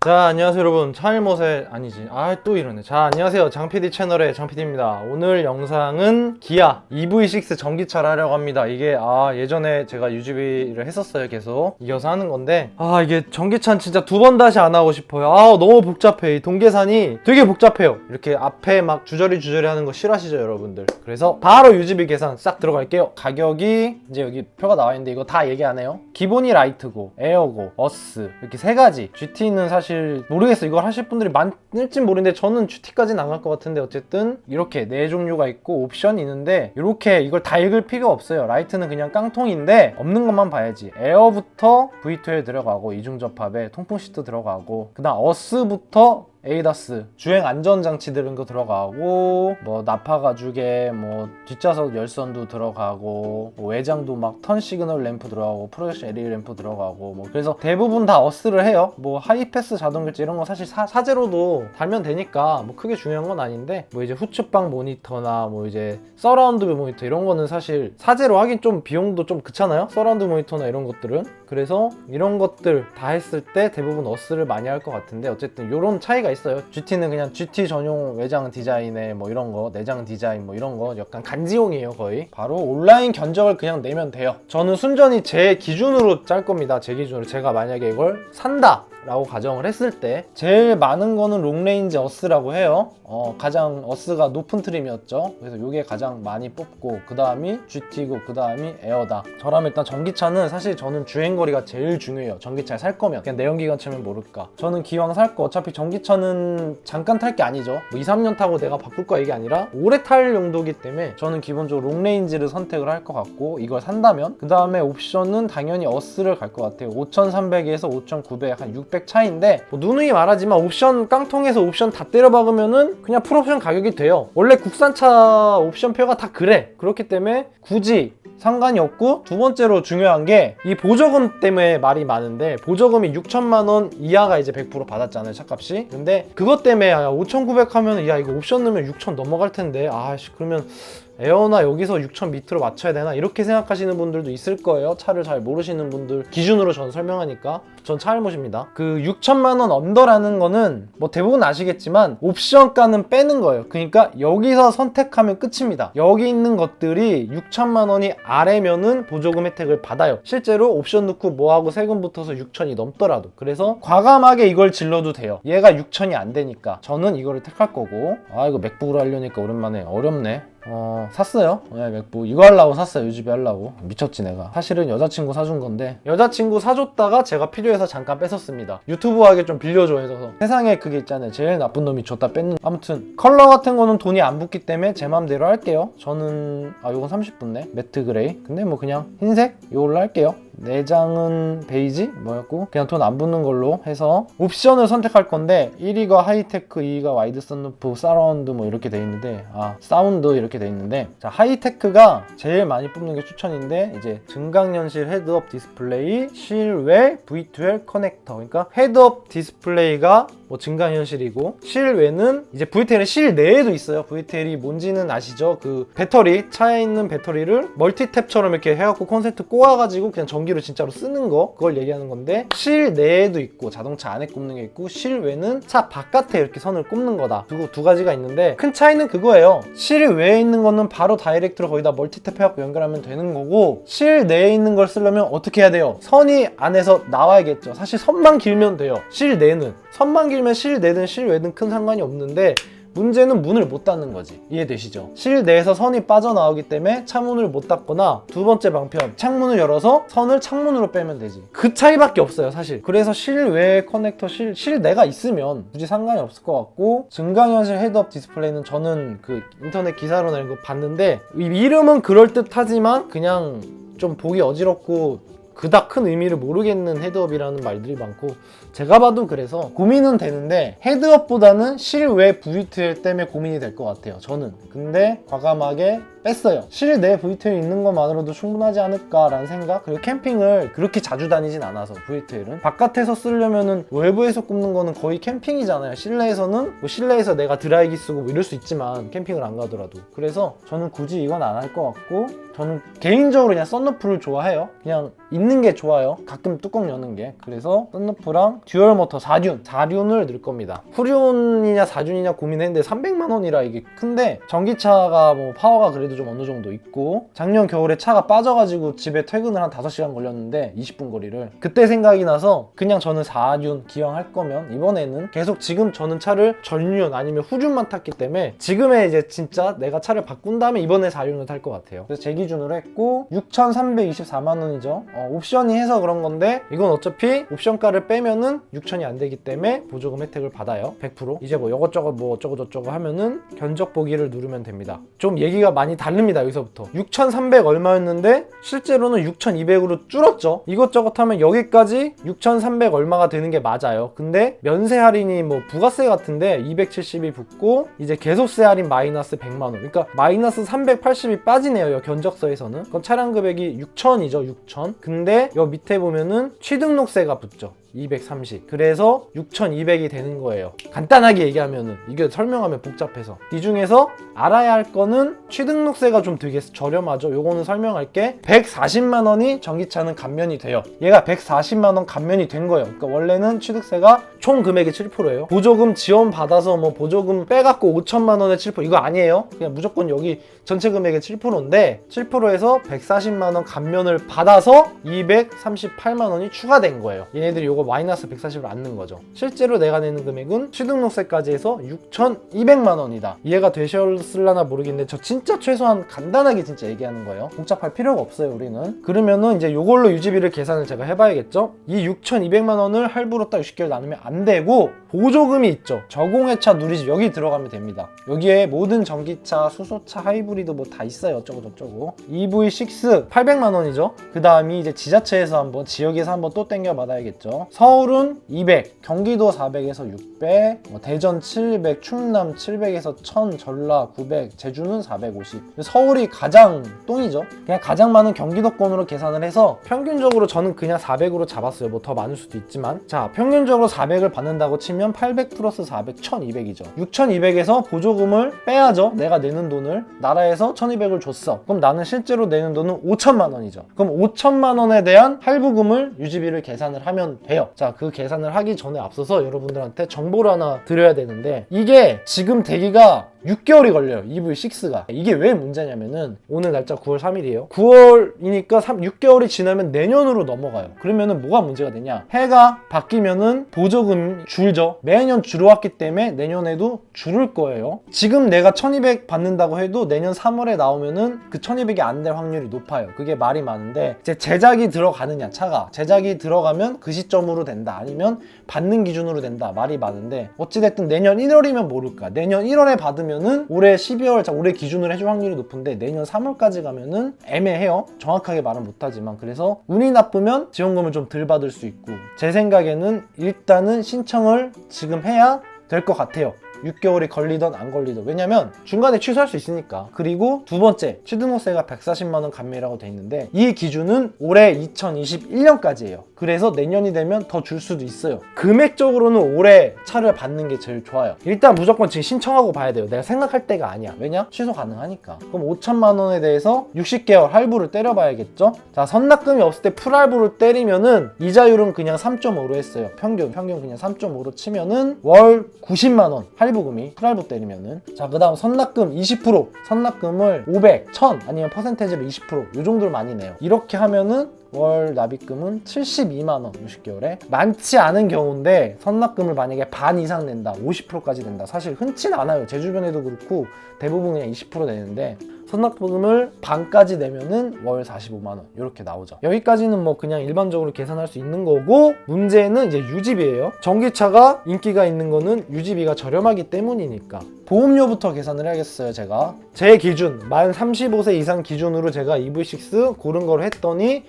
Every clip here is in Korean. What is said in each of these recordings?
자, 안녕하세요 여러분. 차일못의 아니지 또 이러네. 자, 안녕하세요 장PD 채널의 장PD입니다. 오늘 영상은 기아 EV6 전기차를 하려고 합니다. 이게 예전에 제가 UGV를 했었어요. 계속 이어서 하는 건데 이게 전기차는 진짜 두 번 다시 안 하고 싶어요. 너무 복잡해. 이 동계산이 되게 복잡해요. 이렇게 앞에 막 주저리 하는 거 싫어하시죠 여러분들? 그래서 바로 UGV 계산 싹 들어갈게요. 가격이 이제 여기 표가 나와 있는데 이거 다 얘기 안 해요. 기본이 라이트고, 에어고, 어스 이렇게 세 가지. GT는 사실 모르겠어. 이걸 하실 분들이 많을진 모르는데 저는 GT까지는 안 갈 것 같은데 어쨌든 이렇게 네 종류가 있고 옵션이 있는데 이렇게 이걸 다 읽을 필요가 없어요. 라이트는 그냥 깡통인데 없는 것만 봐야지. 에어부터 V12 들어가고 이중 접합에 통풍 시트 들어가고 그다음 어스부터 에이다스 주행 안전장치 이런 거 들어가고 뭐 나파 가죽에 뭐 뒷좌석 열선도 들어가고 뭐 외장도 막 턴 시그널 램프 들어가고 프로젝션 LED 램프 들어가고 뭐 그래서 대부분 다 어스를 해요. 뭐 하이패스 자동결제 이런 거 사실 사제로도 달면 되니까 뭐 크게 중요한 건 아닌데 뭐 이제 후측방 모니터나 뭐 이제 서라운드 모니터 이런 거는 사실 사제로 하긴 좀 비용도 좀 그렇잖아요. 서라운드 모니터나 이런 것들은. 그래서 이런 것들 다 했을 때 대부분 어스를 많이 할 것 같은데 어쨌든 요런 차이가 있어요. GT는 그냥 GT 전용 외장 디자인에 뭐 이런 거 내장 디자인 뭐 이런 거 약간 간지용이에요. 거의 바로 온라인 견적을 그냥 내면 돼요. 저는 순전히 제 기준으로 짤 겁니다. 제 기준으로 제가 만약에 이걸 산다 라고 가정을 했을 때 제일 많은 거는 롱레인지 어스라고 해요. 가장 어스가 높은 트림이었죠. 그래서 이게 가장 많이 뽑고 그 다음이 GT고 그 다음이 에어다. 저라면 일단 전기차는 사실 저는 주행거리가 제일 중요해요. 전기차를 살 거면 그냥 내연기관차면 모를까. 저는 기왕 살 거 어차피 전기차는 잠깐 탈 게 아니죠. 뭐 2, 3년 타고 내가 바꿀 거야 이게 아니라 오래 탈 용도이기 때문에 저는 기본적으로 롱레인지를 선택을 할 것 같고 이걸 산다면 그 다음에 옵션은 당연히 어스를 갈 것 같아요. 5300에서 5900 한 600 차이인데 뭐 누누이 말하지만 옵션 깡통에서 옵션 다 때려 박으면은 그냥 풀옵션 가격이 돼요. 원래 국산차 옵션표가 다 그래. 그렇기 때문에 굳이 상관이 없고 두 번째로 중요한 게 이 보조금 때문에 말이 많은데 보조금이 6천만 원 이하가 이제 100% 받았잖아요. 차값이. 근데 그것 때문에 5,900 하면 야 이거 옵션 넣으면 6천 넘어갈 텐데 그러면 에어나 여기서 6천 밑으로 맞춰야 되나 이렇게 생각하시는 분들도 있을 거예요. 차를 잘 모르시는 분들 기준으로 전 설명하니까 전 차일못입니다. 그 6천만 원 언더라는 거는 뭐 대부분 아시겠지만 옵션가는 빼는 거예요. 그러니까 여기서 선택하면 끝입니다. 여기 있는 것들이 6천만 원이 아래면은 보조금 혜택을 받아요. 실제로 옵션 넣고 뭐하고 세금 붙어서 6천이 넘더라도. 그래서 과감하게 이걸 질러도 돼요. 얘가 6천이 안 되니까 저는 이거를 택할 거고. 이거 맥북으로 하려니까 오랜만에 어렵네. 샀어요. 네, 맥북 이거 하려고 샀어요. UGV 하려고. 미쳤지 내가. 사실은 여자친구 사준 건데 여자친구 사줬다가 제가 필요해서 잠깐 뺐었습니다. 유튜브 하게 좀 빌려줘 해서. 세상에 그게 있잖아요. 제일 나쁜 놈이 줬다 뺏는. 아무튼 컬러 같은 거는 돈이 안 붙기 때문에 제 맘대로 할게요. 저는 요건 30분네. 매트 그레이. 근데 뭐 그냥 흰색 이걸로 할게요. 내장은 베이지 뭐였고 그냥 돈 안 붙는 걸로 해서 옵션을 선택할 건데 1위가 하이테크, 2위가 와이드 선루프, 사라운드 뭐 이렇게 돼 있는데 사운드 이렇게 돼 있는데 자 하이테크가 제일 많이 뽑는 게 추천인데 이제 증강현실 헤드업 디스플레이, 실외 V12 커넥터. 그러니까 헤드업 디스플레이가 뭐 증강현실이고 실외는 이제 VTL의 실내에도 있어요. VTL이 뭔지는 아시죠? 그 배터리 차에 있는 배터리를 멀티탭처럼 이렇게 해갖고 콘센트 꽂아가지고 그냥 전기로 진짜로 쓰는 거 그걸 얘기하는 건데 실내에도 있고 자동차 안에 꼽는 게 있고 실외는 차 바깥에 이렇게 선을 꼽는 거다. 두 가지가 있는데 큰 차이는 그거예요. 실외에 있는 거는 바로 다이렉트로 거의 다 멀티탭 해갖고 연결하면 되는 거고 실내에 있는 걸 쓰려면 어떻게 해야 돼요? 선이 안에서 나와야겠죠. 사실 선만 길면 돼요. 실내는 선만 길면 실내든 실외든 큰 상관이 없는데 문제는 문을 못 닫는 거지. 이해되시죠? 실내에서 선이 빠져나오기 때문에 차문을 못 닫거나 두 번째 방편 창문을 열어서 선을 창문으로 빼면 되지. 그 차이밖에 없어요 사실. 그래서 실외 커넥터 실내가 있으면 굳이 상관이 없을 것 같고 증강현실 헤드업 디스플레이는 저는 그 인터넷 기사로나 이런 거 봤는데 이름은 그럴듯하지만 그냥 좀 보기 어지럽고 그닥 큰 의미를 모르겠는 헤드업이라는 말들이 많고 제가 봐도 그래서 고민은 되는데 헤드업보다는 실외 VTL 때문에 고민이 될 것 같아요 저는. 근데 과감하게 뺐어요. 실내 VTL 있는 것만으로도 충분하지 않을까라는 생각. 그리고 캠핑을 그렇게 자주 다니진 않아서 VTL은 바깥에서 쓰려면은 외부에서 꼽는 거는 거의 캠핑이잖아요. 실내에서는 뭐 실내에서 내가 드라이기 쓰고 뭐 이럴 수 있지만 캠핑을 안 가더라도. 그래서 저는 굳이 이건 안 할 것 같고 저는 개인적으로 그냥 썬루프를 좋아해요. 그냥 있는 닫는 게 좋아요. 가끔 뚜껑 여는 게. 그래서 썬루프랑 듀얼 모터 4륜을 넣을 겁니다. 후륜이냐 4륜이냐 고민했는데 300만 원이라 이게 큰데, 전기차가 뭐 파워가 그래도 좀 어느 정도 있고, 작년 겨울에 차가 빠져가지고 집에 퇴근을 한 5시간 걸렸는데 20분 거리를, 그때 생각이 나서 그냥 저는 4륜 기왕 할 거면 이번에는 계속, 지금 저는 차를 전륜 아니면 후륜만 탔기 때문에 지금의 이제 진짜 내가 차를 바꾼 다음에 이번에 4륜을 탈 것 같아요. 그래서 제 기준으로 했고 6,324만 원이죠. 옵션이 해서 그런 건데, 이건 어차피 옵션가를 빼면은 6,000이 안 되기 때문에 보조금 혜택을 받아요. 100%. 이제 뭐 이것저것 뭐 어쩌고 저쩌고 하면은 견적 보기를 누르면 됩니다. 좀 얘기가 많이 다릅니다. 여기서부터 6,300 얼마였는데 실제로는 6,200으로 줄었죠. 이것저것 하면 여기까지 6,300 얼마가 되는 게 맞아요. 근데 면세 할인이 뭐 부가세 같은데 270이 붙고, 이제 개소세 할인 마이너스 100만 원, 그러니까 마이너스 380이 빠지네요. 견적서에서는. 그럼 차량 금액이 6,000이죠. 6,000. 근데 여 밑에 보면은 취등록세가 붙죠. 230. 그래서 6,200이 되는 거예요. 간단하게 얘기하면은, 이게 설명하면 복잡해서. 이 중에서 알아야 할 거는 취등록세가 좀 되게 저렴하죠. 요거는 설명할게. 140만 원이 전기차는 감면이 돼요. 얘가 140만 원 감면이 된 거예요. 그러니까 원래는 취득세가 총 금액의 7%예요. 보조금 지원 받아서 뭐 보조금 빼갖고 5천만 원에 7%, 이거 아니에요. 그냥 무조건 여기 전체 금액의 7%인데 7%에서 140만 원 감면을 받아서 238만 원이 추가된 거예요. 얘네들이 요거 마이너스 140을 안 넣은 거죠. 실제로 내가 내는 금액은 취등록세까지 해서 6,200만 원이다. 이해가 되셨을라나 모르겠는데, 저 진짜 최소한 간단하게 진짜 얘기하는 거예요. 복잡할 필요가 없어요, 우리는. 그러면은 이제 요걸로 유지비를 계산을 제가 해봐야겠죠. 이 6,200만 원을 할부로 딱 60개월 나누면 안 되고, 보조금이 있죠. 저공해차 누리집, 여기 들어가면 됩니다. 여기에 모든 전기차, 수소차, 하이브리드 뭐 다 있어요. 어쩌고 저쩌고. EV6 800만 원이죠. 그 다음이 이제 지자체에서 한번, 지역에서 한번 또 땡겨 받아야겠죠. 서울은 200, 경기도 400에서 600, 대전 700, 충남 700에서 1000, 전라 900, 제주는 450. 서울이 가장 똥이죠. 그냥 가장 많은 경기도권으로 계산을 해서 평균적으로 저는 그냥 400으로 잡았어요. 뭐 더 많을 수도 있지만, 자, 평균적으로 400을 받는다고 치면 800 플러스 400, 1200이죠. 6200에서 보조금을 빼야죠. 내가 내는 돈을. 나라에서 1200을 줬어. 그럼 나는 실제로 내는 돈은 5천만 원이죠. 그럼 5천만 원에 대한 할부금을, 유지비를 계산을 하면 돼요. 자, 그 계산을 하기 전에 앞서서 여러분들한테 정보를 하나 드려야 되는데, 이게 지금 대기가 6개월이 걸려요. EV6가. 이게 왜 문제냐면은, 오늘 날짜 9월 3일이에요. 9월이니까 6개월이 지나면 내년으로 넘어가요. 그러면은 뭐가 문제가 되냐? 해가 바뀌면은 보조금이 줄죠. 매년 줄어왔기 때문에 내년에도 줄을 거예요. 지금 내가 1200 받는다고 해도 내년 3월에 나오면은 그 1200이 안 될 확률이 높아요. 그게 말이 많은데, 이제 제작이 들어가느냐, 차가. 제작이 들어가면 그 시점으로 된다. 아니면 받는 기준으로 된다. 말이 많은데, 어찌됐든 내년 1월이면 모를까. 내년 1월에 받으면은 올해 12월, 자, 올해 기준으로 해줄 확률이 높은데, 내년 3월까지 가면은 애매해요. 정확하게 말은 못하지만. 그래서 운이 나쁘면 지원금을 좀 덜 받을 수 있고, 제 생각에는 일단은 신청을 지금 해야 될 것 같아요. 6개월이 걸리던 안 걸리던. 왜냐면 중간에 취소할 수 있으니까. 그리고 두 번째, 취등록세가 140만 원 감면이라고 돼 있는데, 이 기준은 올해 2021년까지예요. 그래서 내년이 되면 더 줄 수도 있어요. 금액적으로는 올해 차를 받는 게 제일 좋아요. 일단 무조건 지금 신청하고 봐야 돼요. 내가 생각할 때가 아니야. 왜냐? 취소 가능하니까. 그럼 5천만 원에 대해서 60개월 할부를 때려봐야겠죠? 자, 선납금이 없을 때 풀할부를 때리면은 이자율은 그냥 3.5로 했어요. 평균 그냥 3.5로 치면은 월 90만 원 할부금이, 풀할부 때리면은. 자, 그 다음 선납금 20%, 선납금을 500, 1000 아니면 퍼센테이지로 20%, 요 정도를 많이 내요. 이렇게 하면은 월 납입금은 72만 원, 60개월에. 많지 않은 경우인데 선납금을 만약에 반 이상 낸다, 50%까지 낸다. 사실 흔치는 않아요. 제 주변에도 그렇고 대부분 그냥 20% 내는데, 선납금을 반까지 내면은 월 45만 원 이렇게 나오죠. 여기까지는 뭐 그냥 일반적으로 계산할 수 있는 거고, 문제는 이제 유지비예요. 전기차가 인기가 있는 거는 유지비가 저렴하기 때문이니까. 보험료부터 계산을 해야겠어요. 제가 제 기준, 만 35세 이상 기준으로 제가 EV6 고른 걸 했더니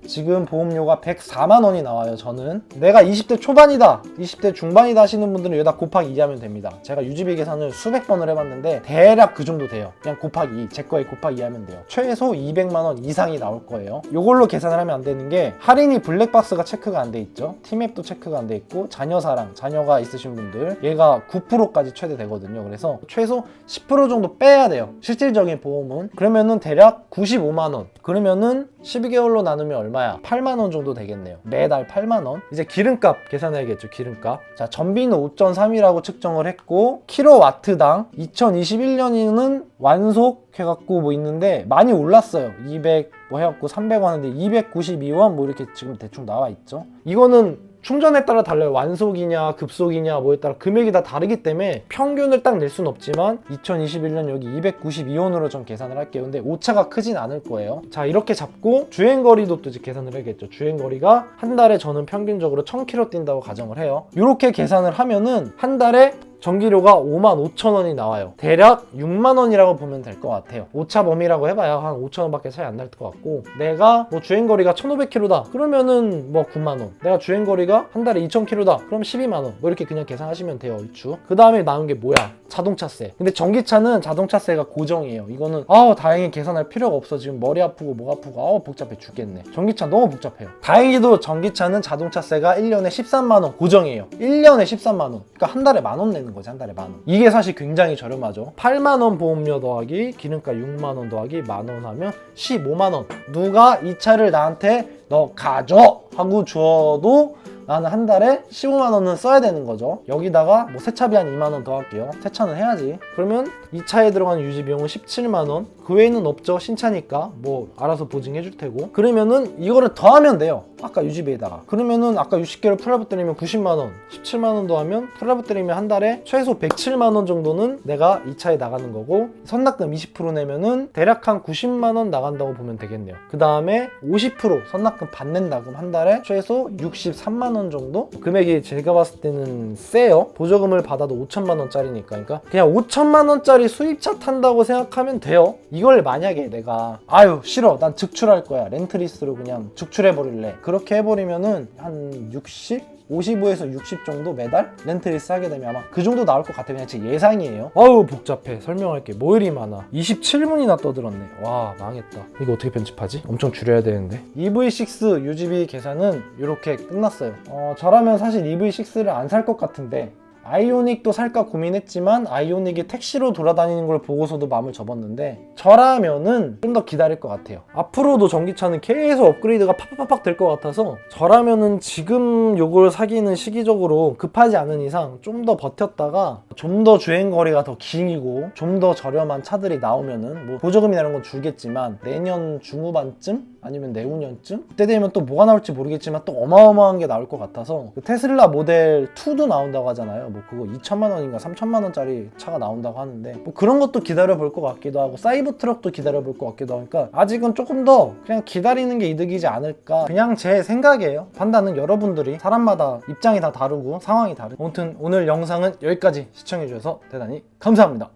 지금 보험료가 104만 원이 나와요. 저는 내가 20대 초반이다, 20대 중반이다 하시는 분들은 여기다 곱하기 2 하면 됩니다. 제가 유지비 계산을 수백 번을 해봤는데 대략 그 정도 돼요. 그냥 곱하기 2, 제 거에 곱하기 2 하면 돼요. 최소 200만 원 이상이 나올 거예요. 이걸로 계산을 하면 안 되는 게, 할인이 블랙박스가 체크가 안 돼 있죠. 티맵도 체크가 안 돼 있고, 자녀사랑, 자녀가 있으신 분들 얘가 9%까지 최대 되거든요. 그래서 최소 10% 정도 빼야 돼요. 실질적인 보험은. 그러면은 대략 95만 원. 그러면은 12개월로 나누면 얼마야? 8만원 정도 되겠네요. 매달 8만원. 이제 기름값 계산해야겠죠. 기름값. 자, 전비는 5.3이라고 측정을 했고 킬로와트당 2021년에는 완속해갖고 뭐 있는데 많이 올랐어요. 200 뭐 해갖고 300원 하는데 292원 뭐 이렇게 지금 대충 나와 있죠. 이거는 충전에 따라 달라요. 완속이냐 급속이냐 뭐에 따라 금액이 다 다르기 때문에 평균을 딱 낼 수는 없지만 2021년 여기 292원으로 좀 계산을 할게요. 근데 오차가 크진 않을 거예요. 자, 이렇게 잡고 주행거리도 또 이제 계산을 해야겠죠. 주행거리가 한 달에 저는 평균적으로 1000km 뛴다고 가정을 해요. 이렇게 계산을 하면은 한 달에 전기료가 55,000원이 나와요. 대략 6만원이라고 보면 될 것 같아요. 오차 범위라고 해봐야 한 5,000원밖에 차이 안 날 것 같고, 내가 뭐 주행거리가 1500km다 그러면은 뭐 9만원, 내가 주행거리가 한 달에 2000km다 그럼 12만원, 뭐 이렇게 그냥 계산하시면 돼요. 얼추. 그 다음에 나온 게 뭐야? 자동차세. 근데 전기차는 자동차세가 고정이에요. 이거는 다행히 계산할 필요가 없어. 지금 머리 아프고 목 아프고 복잡해 죽겠네. 전기차 너무 복잡해요. 다행히도 전기차는 자동차세가 1년에 13만원 고정이에요. 1년에 13만원. 그러니까 한 달에 만원 내는 거지. 한 달에 만원. 이게 사실 굉장히 저렴하죠. 8만원 보험료 더하기 기름값 6만원 더하기 만원 하면 15만원. 누가 이 차를 나한테 너 가져 하고 주어도 나는 한 달에 15만원은 써야 되는 거죠. 여기다가 뭐 세차비 한 2만원 더 할게요. 세차는 해야지. 그러면 이 차에 들어가는 유지비용은 17만원. 그 외에는 없죠. 신차니까 뭐 알아서 보증해 줄 테고. 그러면은 이거를 더하면 돼요. 아까 유지비에다가. 그러면은 아까 60개를 풀업을 때리면 90만원, 17만원 더하면 풀업을 때리면 한 달에 최소 107만원 정도는 내가 이 차에 나가는 거고, 선납금 20% 내면은 대략 한 90만원 나간다고 보면 되겠네요. 그 다음에 50% 선납금 받는다. 그럼 한 달에 최소 63만원 정도? 금액이 제가 봤을 때는 세요. 보조금을 받아도 5천만원짜리니까. 그러니까 그냥 5천만원짜리 수입차 탄다고 생각하면 돼요. 이걸 만약에 내가 싫어, 난 즉출할 거야, 렌트리스로 그냥 즉출해버릴래, 그렇게 해버리면은 한 60? 55에서 60 정도 매달 렌트리스 하게 되면 아마 그 정도 나올 것 같아요. 그냥 제 예상이에요. 복잡해. 설명할 게 뭐 이리 많아. 27분이나 떠들었네. 와, 망했다. 이거 어떻게 편집하지? 엄청 줄여야 되는데. EV6 유지비 계산은 이렇게 끝났어요. 저라면 사실 EV6를 안 살 것 같은데 아이오닉도 살까 고민했지만 아이오닉이 택시로 돌아다니는 걸 보고서도 마음을 접었는데, 저라면은 좀 더 기다릴 것 같아요. 앞으로도 전기차는 계속 업그레이드가 팍팍팍 될 것 같아서 저라면은 지금 요걸 사기는 시기적으로 급하지 않은 이상 좀 더 버텼다가 좀 더 주행거리가 더 길고 좀 더 저렴한 차들이 나오면은 뭐 보조금이나 이런 건 줄겠지만 내년 중후반쯤? 아니면 내후년쯤? 그때 되면 또 뭐가 나올지 모르겠지만 또 어마어마한 게 나올 것 같아서, 그 테슬라 모델 2도 나온다고 하잖아요. 뭐 그거 2천만 원인가 3천만 원짜리 차가 나온다고 하는데 뭐 그런 것도 기다려 볼 것 같기도 하고, 사이버 트럭도 기다려 볼 것 같기도 하니까 아직은 조금 더 그냥 기다리는 게 이득이지 않을까, 그냥 제 생각이에요. 판단은 여러분들이, 사람마다 입장이 다 다르고 상황이 다르고. 아무튼 오늘 영상은 여기까지 시청해 주셔서 대단히 감사합니다.